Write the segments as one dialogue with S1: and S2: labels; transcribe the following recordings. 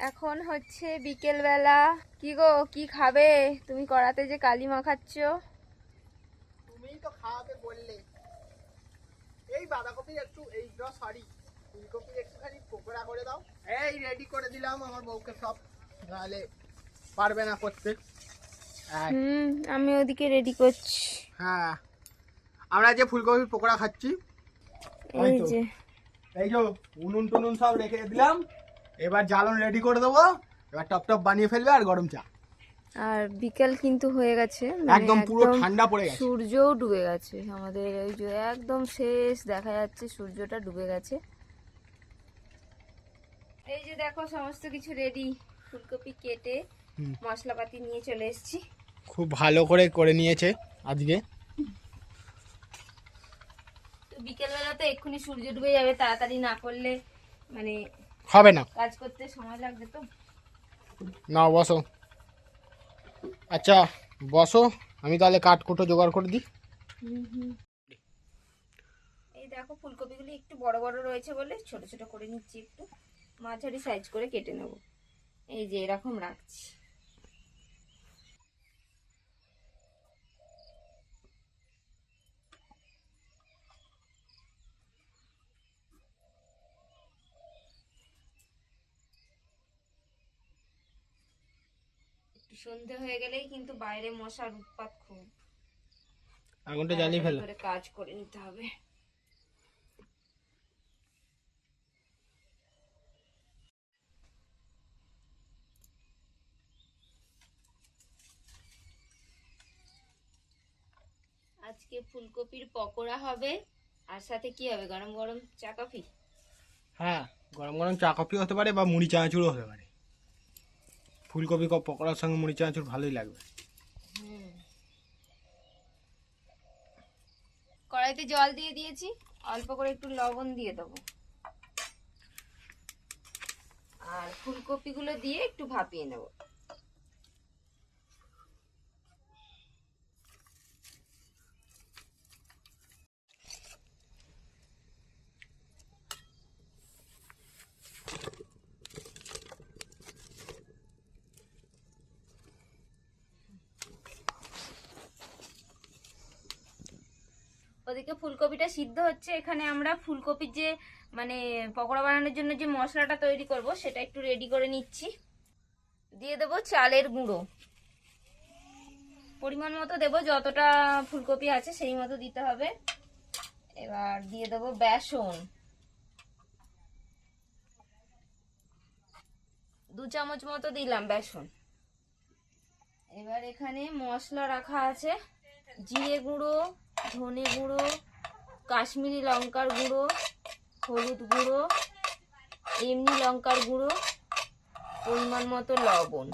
S1: এখন হচ্ছে বিকেল বেলা। কি গো, কি খাবে? তুমি কড়াতে যে কালি মাখাচ্ছ।
S2: তুমিই তো খাওয়াতে বললে। এই বাঁধাকপি একটু, এই সরি, ফুলকপির একটুখানি পকোড়া করে দাও। এই রেডি করে দিলাম আমার বউকে সব, নাহলে পারবে না করতে।
S1: আমি ওদিকে রেডি করছি।
S2: হ্যাঁ, আমরা যে ফুলকপির পকোড়া খাচ্ছি,
S1: এই যে
S2: এই যে উনুন টুনুন সব রেখে দিলাম। এবার জ্বালন রেডি করে দেবো। এবার টপ টপ বানিয়ে ফেলবে আর গরম চা।
S1: আর বিকেল কিন্তু হয়ে গেছে,
S2: একদম পুরো ঠান্ডা পড়ে গেছে,
S1: সূর্যও ডুবে গেছে। আমাদের ওই যে একদম শেষ দেখা যাচ্ছে, সূর্যটা ডুবে গেছে। এই যে দেখো সমস্ত কিছু রেডি। ফুলকপি কেটে মশলাপাতি নিয়ে চলে এসেছি।
S2: খুব ভালো করে নিয়েছে আজকে।
S1: বিকেল বেলা তো এক্ষুনি সূর্য ডুবে যাবে, তাড়াতাড়ি না করলে মানে
S2: হবে না,
S1: কাজ করতে সময় লাগবে তো।
S2: না বসো। আচ্ছা বসো, আমি তাহলে কাঠকুটো জোগাড় করে দিই।
S1: এই দেখো ফুলকপিগুলি একটু বড় বড় রয়েছে বলে ছোট ছোট করে নিচ্ছি, একটু মাঝারি সাইজ করে কেটে নেব। এই যে এরকম রাখছি। সন্ধে হয়ে গেলেই কিন্তু বাইরে মশার উৎপাত খুব।
S2: আগুনটা জ্বালিয়ে ফেলো।
S1: কাজ করে নিতে হবে। আজকে ফুলকপির পকোড়া হবে, আর সাথে কি হবে? গরম গরম চা কফি।
S2: হ্যাঁ, গরম গরম চা কফি হতে পারে বা মুড়ি চানাচুরও হতে পারে। ফুলকপি পকোড়ার সঙ্গে মুড়ি চানাচুর ভালোই লাগবে।
S1: কড়াইতে জল দিয়ে দিয়েছি, অল্প করে একটু লবণ দিয়ে দেবো, আর ফুলকপিগুলো দিয়ে একটু ভাপিয়ে নেব। ওদিকে ফুলকপিটা সিদ্ধ হচ্ছে, এখানে আমরা ফুলকপির যে মানে পকোড়া বানানোর জন্য যে মশলাটা তৈরি করব সেটা একটু রেডি করে নিচ্ছি। দিয়ে দেবো চালের গুঁড়ো, পরিমাণ মতো দেবো, যতটা ফুলকপি আছে সেই মতো দিতে হবে। এবার দিয়ে দেবো বেসন, 2 চামচ মতো দিলাম বেসন। এবার এখানে মশলা রাখা আছে, জিরে গুঁড়ো, ধনে গুঁড়ো, কাশ্মীরি লঙ্কার গুঁড়ো, হলুদ গুঁড়ো, এমনি লঙ্কার গুঁড়ো, পরিমাণ মতো লবণ।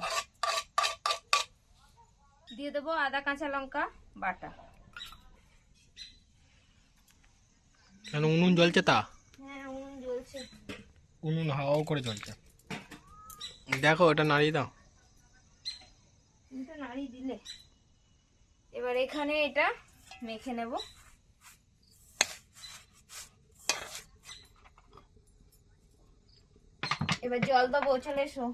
S1: দিয়ে দেবো আদা কাঁচা লঙ্কা বাটা।
S2: কেন উনুন জ্বলছে তা?
S1: হ্যাঁ উনুন জ্বলছে।
S2: উনুন হাওয়াও করে জ্বলছে। দেখো ওটা নাড়িয়ে দাও।
S1: এটা নাড়িয়ে দিলে এবার এখানে এটা মেখে নেব। এবার জল দেবো, চলে এসো।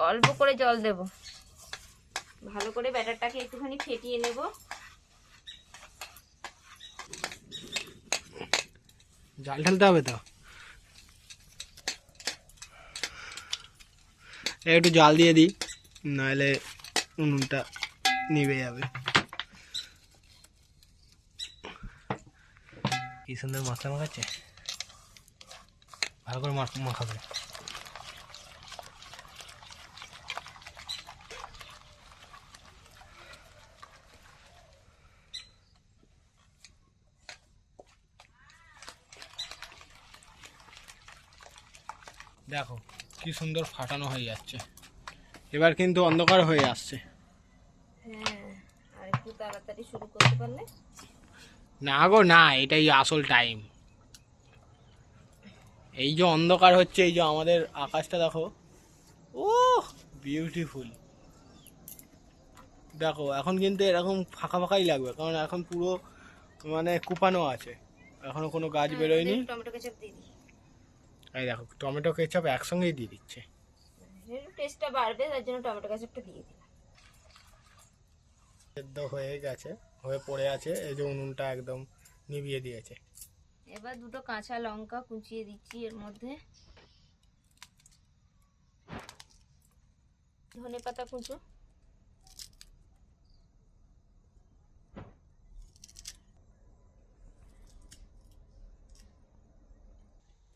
S1: অল্প করে জল দেব, ভালো করে ব্যাটারটাকে একটুখানি ফেটিয়ে নেব।
S2: জাল ঢালতে হবে তো, একটু জাল দিয়ে দিই, নাহলে উনুনটা নিভে যাবে। কি সুন্দর মশলা মাখাচ্ছে, ভালো করে মাখাবে। দেখো কি সুন্দর ফাটানো হয়ে যাচ্ছে, এবার কিন্তু অন্ধকার হয়ে আসছে।
S1: হ্যাঁ, আর একটু তাড়াতাড়ি শুরু করতে পারলে।
S2: না গো না, এটাই আসল টাইম। এই যে অন্ধকার হচ্ছে, এই যে আমাদের আকাশটা দেখো, ও বিউটিফুল। দেখো এখন কিন্তু এরকম ফাঁকা ফাঁকাই লাগবে, কারণ এখন পুরো মানে কুপানো আছে। এখনো কোনো গাছ বেরোয়নি।
S1: টমেটো কেচাপ দিয়ে দিই।
S2: এই দেখো টমেটো কেচাপ একসঙ্গেই দিয়ে দিচ্ছে,
S1: টেস্টটা বাড়বে, তার জন্য টমেটো কেচাপটা দিয়ে দিলাম।
S2: সেদ্ধ হয়ে গেছে, হয়ে পড়ে আছে, এই যে উনুনটা একদম নিভিয়ে দিয়েছে।
S1: এবার দুটো কাঁচা লঙ্কা কুচিয়ে দিচ্ছি এর মধ্যে, ধনেপাতা কুচো,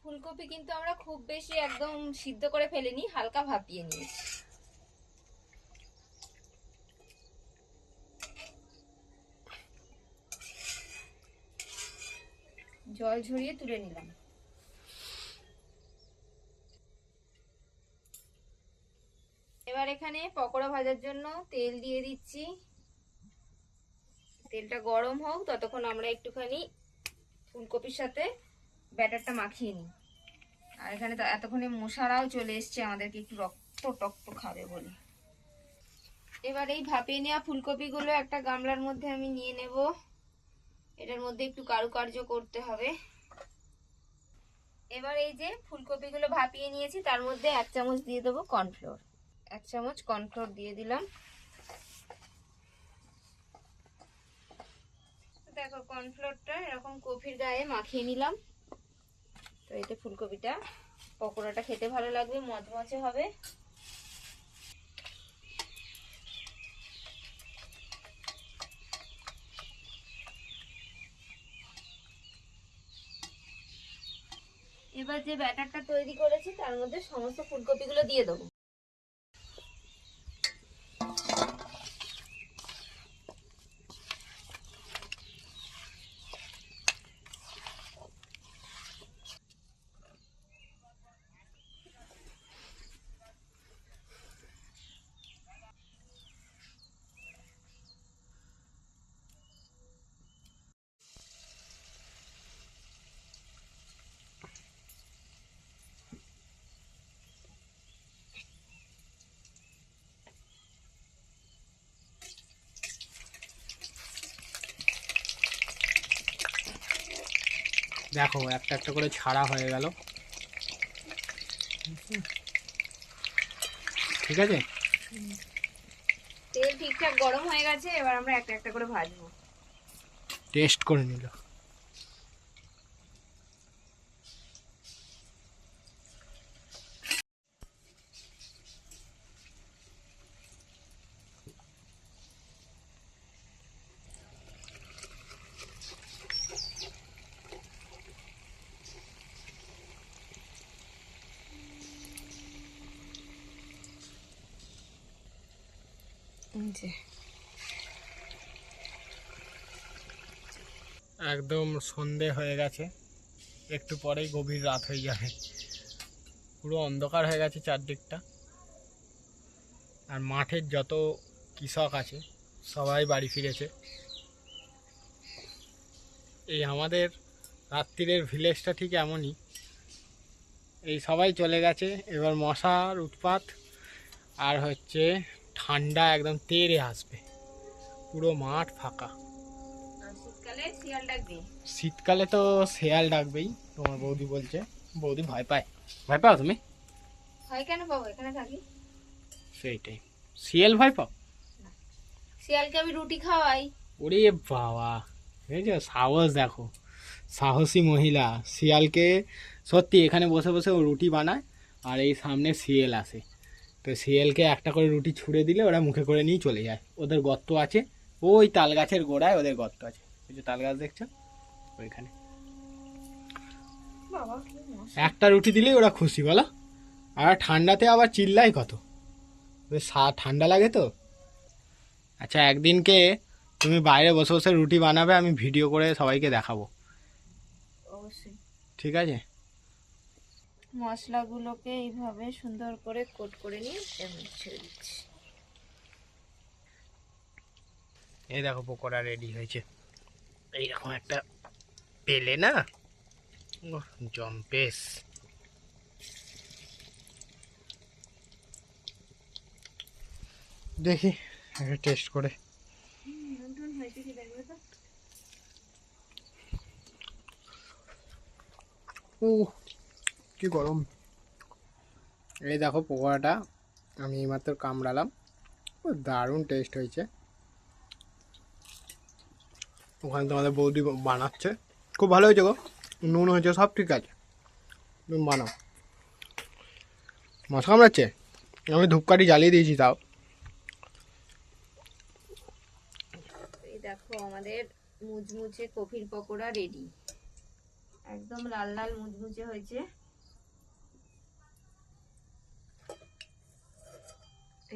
S1: ফুলকপি কিন্তু আমরা খুব বেশি একদম সিদ্ধ করে ফেলিনি, হালকা ভাপিয়ে নিয়েছি। জল ঝরিয়ে তুলে নিলাম। এবার এখানে পকোড়া ভাজার জন্য তেল দিয়ে দিচ্ছি। তেলটা গরম হোক, ততক্ষণ আমরা একটুখানি ফুলকপির সাথে ব্যাটারটা মাখিয়ে নিই। আর এখানে তো এতক্ষণে মশারাও চলে এসছে, আমাদেরকে একটু রক্ত টক্ত খাবে বলে। এবার এই ভাপিয়ে নেওয়া ফুলকপিগুলো একটা গামলার মধ্যে আমি নিয়ে নেব। এটার মধ্যে একটু কারুকার্য করতে হবে। এবার এই যে ফুলকপিগুলো ভাপিয়ে নিয়েছি, তার মধ্যে 1 চামচ দিয়ে দেবো কর্নফ্লোর। 1 চামচ কর্নফ্লোর দিয়ে দিলাম। দেখো কর্নফ্লোরটা এরকম কপির গায়ে মাখিয়ে নিলাম। তো এতে ফুলকপিটা পকোড়াটা খেতে ভালো লাগবে, মচমচে হবে। এবার যে ব্যাটারটা তৈরি করেছি তার মধ্যে সমস্ত ফুলকপিগুলো দিয়ে দেবো।
S2: দেখো একটা একটা করে ছাড়া হয়ে গেল, ঠিক আছে।
S1: তেল ঠিকঠাক গরম হয়ে গেছে, এবার আমরা একটা একটা করে ভাজবো।
S2: টেস্ট করে নিল। একদম সন্ধে হয়ে গেছে, একটু পরেই গভীর রাত হয়ে যাবে। পুরো অন্ধকার হয়ে গেছে চারদিকটা। আর মাঠের যত কৃষক আছে সবাই বাড়ি ফিরেছে। এই আমাদের রাত্রিরের ভিলেজটা ঠিক এমনই, এই সবাই চলে গেছে। এবার মশার উৎপাত আর হচ্ছে ঠান্ডা একদম তেড়ে আসবে, পুরো মাঠ ফাঁকা।
S1: শীতকালে শিয়াল ডাকবে।
S2: শীতকালে তো শেয়াল ডাকবেই, তোমার বৌদি বলছে। বৌদি ভয় পায়। ভয় পাও তুমি?
S1: ভয় কেন পাবো, এখানে থাকি।
S2: সেইটাই, শিয়াল ভয় পাও?
S1: শিয়ালকে আমি রুটি খাওয়াই।
S2: ওরে বাবা, বুঝেছো সাহস দেখো, সাহসী মহিলা। শিয়ালকে সত্যি এখানে বসে বসে ও রুটি বানায়, আর এই সামনে শিয়াল আসে, তো শিয়ালকে একটা করে রুটি ছুঁড়ে দিলে ওরা মুখে করে নিয়ে চলে যায়। ওদের গর্ত আছে, ওই তাল গাছের গোড়ায় ওদের গর্ত আছে, ওই যে তাল গাছ দেখছো ওইখানে।
S1: বাবা কি মশা।
S2: একটা রুটি দিলেই ওরা খুশি, বলো। আর ঠান্ডাতে আবার চিল্লাই কত, ঠান্ডা লাগে তো। আচ্ছা একদিনকে তুমি বাইরে বসে বসে রুটি বানাবে, আমি ভিডিও করে সবাইকে দেখাবো,
S1: অবশ্যই।
S2: ঠিক আছে।
S1: মশলাগুলোকে এইভাবে সুন্দর করে কোট করে নিয়ে এর মধ্যে ছেড়ে দিচ্ছি।
S2: এই দেখো পকোড়া রেডি হয়েছে। এইরকম একটা পেলে না জম্পেস। দেখি একটা টেস্ট করে। ও কি গরম। এই দেখো পকোড়াটা আমি এইমাত্র কামড়ালাম, ও দারুণ টেস্ট হয়েছে। ওখানে তোমাদের বৌদি বানাচ্ছে, খুব ভালো হয়েছে গো, নুন হয়েছে, সব ঠিক আছে, তুমি বানাও। মশা কামড়াচ্ছে, আমি ধূপকাঠি জ্বালিয়ে দিয়েছি তাও।
S1: এই দেখো আমাদের মুচমুচে কফির পকোড়া রেডি, একদম লাল লাল মুচমুচে হয়েছে।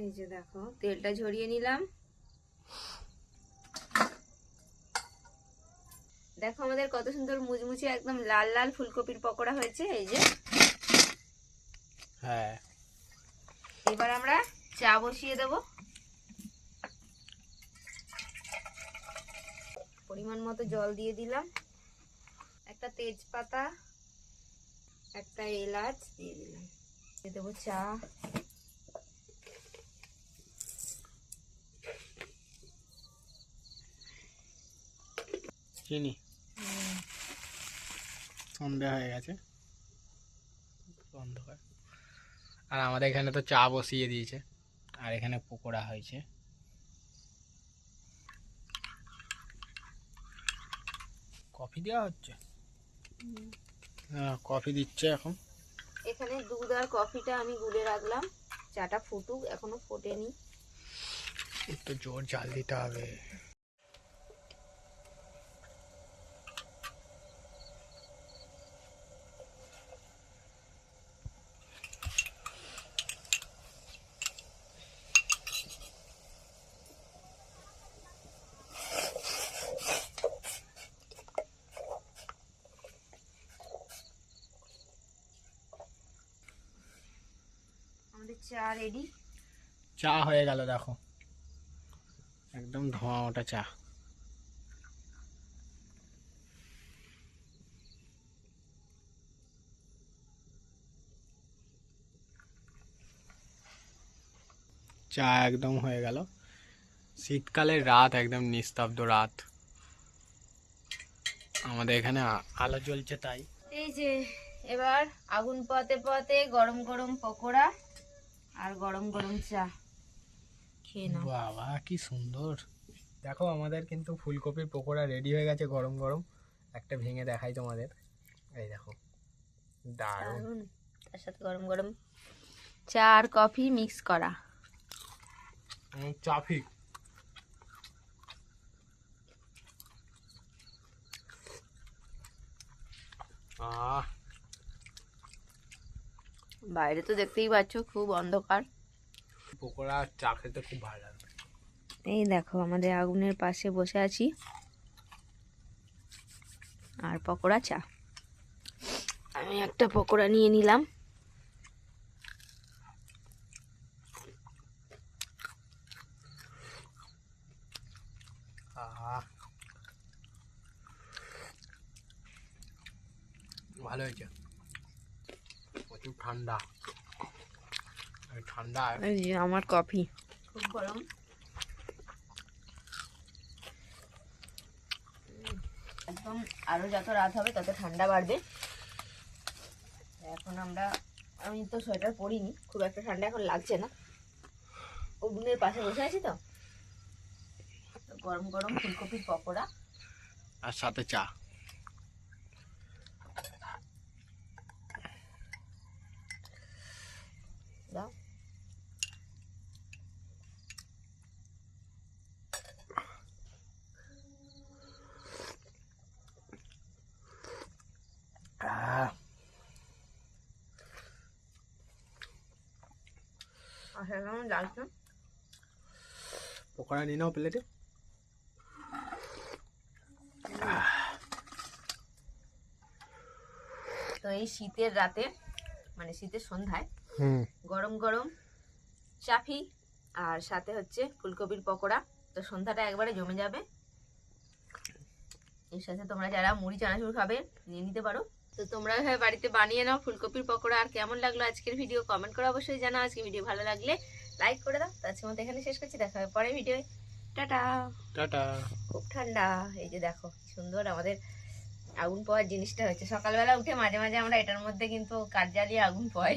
S1: এই যে দেখো তেলটা ঝরিয়ে নিলাম। দেখো আমাদের কত সুন্দর মুচমুচে একদম লাল লাল ফুলকপির পকোড়া হয়েছে। এই যে
S2: হ্যাঁ,
S1: এবার আমরা চা বসিয়ে দেব। পরিমাণ মতো জল দিয়ে দিলাম, একটা তেজপাতা, একটা এলাচ দিয়ে দিলাম, দিয়ে দেবো চা।
S2: চিনি সন্ধ্যা হয়ে গেছে, অন্ধকার। আর আমাদের এখানে তো চা বসিয়ে দিয়েছে, আর এখানে পকোড়া হয়েছে। কফি দেওয়া হচ্ছে, হ্যাঁ কফি দিচ্ছে এখন।
S1: এখানে দুধ আর কফিটা আমি গুলে রাখলাম, চাটা ফুটুক, এখনো ফোটেনি।
S2: একটু জোর জাল দিতে হবে।
S1: আমাদের চা রেডি।
S2: চা হয়ে গেল দেখো, একদম ধোঁয়া ওটা চা। চা একদম হয়ে গেল। শীতকালের রাত, একদম নিস্তব্ধ রাত, আমাদের এখানে আলো জ্বলছে তাই।
S1: এই যে এবার আগুন পোয়াতে পোয়াতে গরম গরম পকোড়া আর গরম গরম চা খেয়ে নাও।
S2: বাবা কি সুন্দর। দেখো আমাদের কিন্তু ফুলকপির পকোড়া রেডি হয়ে গেছে গরম গরম। একটা ভেঙে দেখাই তোমাদের, এই দেখো, দারুণ।
S1: দারুণ, তার সাথে গরম গরম চা আর কফি মিক্স করা।
S2: চাফি
S1: বাইরে তো দেখতেই পাচ্ছ খুব অন্ধকার।
S2: পকোড়া আর চা খেতে খুব ভালো লাগবে।
S1: এই দেখো আমাদের আগুনের পাশে বসে আছি আর পকোড়া চা। আমি একটা পকোড়া নিয়ে নিলাম।
S2: ভালো হয়েছে, প্রচুর ঠান্ডা, ঠান্ডা।
S1: এই যে আমার কফি খুব গরম। একদম আরো যত রাত হবে তত ঠান্ডা বাড়বে। এখন আমি তো সোয়েটার পরিনি, খুব একটা ঠান্ডা এখন লাগছে না। ওভেনের পাশে বসে আছি তো, গরম গরম ফুলকপির পকোড়া
S2: আর সাথে চা।
S1: দাও। আচ্ছা কেমন লাগছে?
S2: পকোড়া নিয়ে নাও প্লেটে।
S1: তো এই শীতের রাতে, মানে শীতের সন্ধ্যায়
S2: হুম,
S1: গরম গরম চাফি আর সাথে হচ্ছে ফুলকপির পকোড়া, তো সন্ধ্যাটা একবারে জমে যাবে। এর সাথে তোমরা যারা মুড়ি চানাচুর খাবে নিয়ে নিতে পারো। তো তোমরা এভাবে বাড়িতে বানিয়ে নাও ফুলকপির পকোড়া। আর কেমন লাগলো আজকের ভিডিও কমেন্ট করে অবশ্যই জানাও। আজকে ভিডিও ভালো লাগলে লাইক করে দাও। তো আজকের মতো এখানে শেষ করছি, দেখা হবে পরের ভিডিও। টাটা।
S2: টাটা।
S1: খুব ঠান্ডা, এই যে দেখো সুন্দর আমাদের আগুন পোয়ার জিনিসটা হচ্ছে, সকালবেলা উঠে মাঝে মাঝে আমরা এটার মধ্যে কিন্তু কাঠ জ্বালিয়ে আগুন পোয়াই।